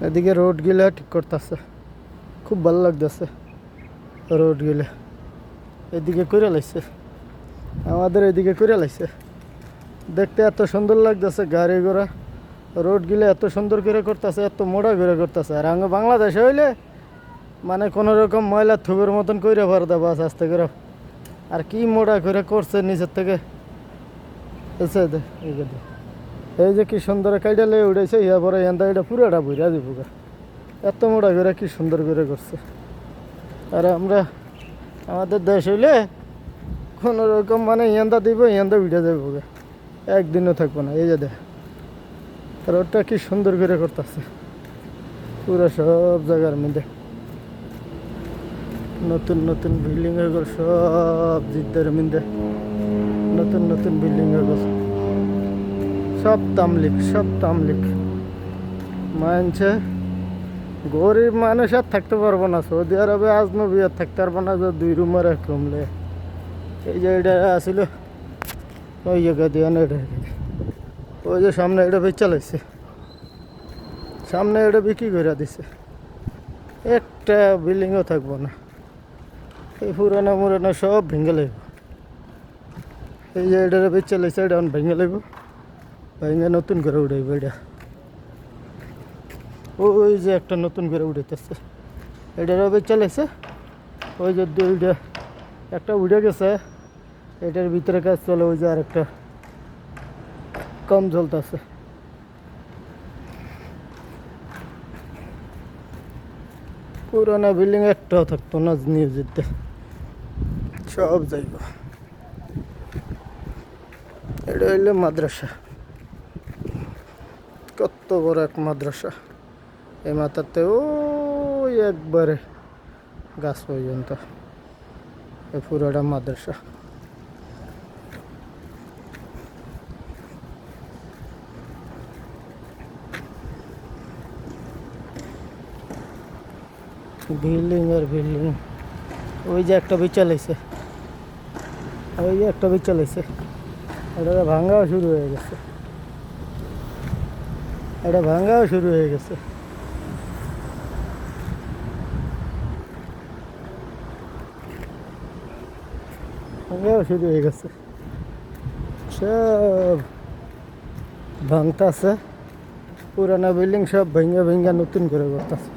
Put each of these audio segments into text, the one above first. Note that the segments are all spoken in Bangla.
এদিকে রোড গিলা ঠিক করতেছে, খুব ভালো লাগতেছে রোড গিলা। এদিকে করে লাইছে, আমাদের এদিকে করে লাইছে, দেখতে এত সুন্দর লাগতেছে। গাড়ি ঘোড়া রোড গিলা এত সুন্দর করে করতেছে, এত মোড়া করে করতেছে। আর আঙ্গ বাংলাদেশে হইলে মানে কোনো রকম ময়লা থুবের মতন কইরা পারদা বাস আস্তে করে। আর কি মোড়া করে করছে নিচের থেকে, এই যে কি সুন্দর কাইডালে উড়াইছে, ইয়া পরে এন্দা এটা পুরাটা বুঝা দিব, এত মোড়া করে কি সুন্দর করে করছে। আর আমরা আমাদের দেশ হইলে কোনো রকম মানে এন্দা দিব, এন্দা উঠে যাবো, একদিনও থাকবো না। এই যে দেখ রোডটা কি সুন্দর করে করতেছে, পুরো সব জায়গার মধ্যে নতুন নতুন বিল্ডিং হয়ে গেল, সব জিদ্দের মধ্যে নতুন নতুন বিল্ডিং হয়ে গেল, সব তামলিক, সব তামলিক। মানছে গরিব মানুষ আর থাকতে পারবো না সৌদি আরবে, আজনবী আর থাকতে পারবো না যে 2 রুমের 1 রুমলে। এই যে এটা আসিল ওই জায়গা দিয়ে না, এটা ওই যে সামনে এটা বেচা লাগছে, সামনে এটা বিক্রি করে দিছে, একটা বিল্ডিংও থাকবো না। এই পুরানো মুরানো সব ভেঙে লাগবে। এই যে এটা বেচা লাগছে, এটা ভেঙে লাগবে, ভেঙে নতুন করে উঠাইবে। এটা ওই যে একটা নতুন করে উঠাইতেছে, এটারও বেচা লাগছে। ওই যে দুইটা, একটা উঠে গেছে, এটার ভিতরে কাজ চলে। ওই যে আরেকটা কম চলতেছে। পুরানা বিল্ডিং একটাও থাকতো না নিউজিতে, সব যাইব। এটা হইলে মাদ্রাসা, কত বড় এক মাদ্রাসা। এই মাথাতে ওই একবারে গাছ পর্যন্ত এই পুরোটা মাদ্রাসা। বিল্ডিং আর বিল্ডিং। ওই যে একটা বিচা লাগছে, ওই যে একটা বিচা লাগছে, এটা ভাঙ্গাও শুরু হয়ে গেছে, এটা ভাঙ্গাও শুরু হয়ে গেছে। ভাঙ্গাও শুরু হয়ে গেছে, সব ভাঙতেছে। পুরানা বিল্ডিং সব ভেঙে ভেঙে নতুন করে করতেছে।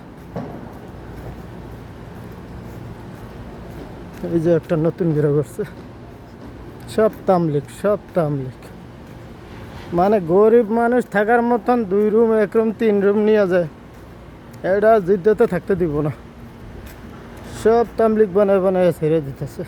এই যে একটা নতুন করে করছে, সব তামলিক, সব তামলিক। মানে গরিব মানুষ থাকার মতন 2 রুম 1 রুম 3 রুম নিয়ে যায়, এটা জিদ্দাতে থাকতে দিব না। সব তামলিক বানায় বানায় ছেড়ে দিতেছে।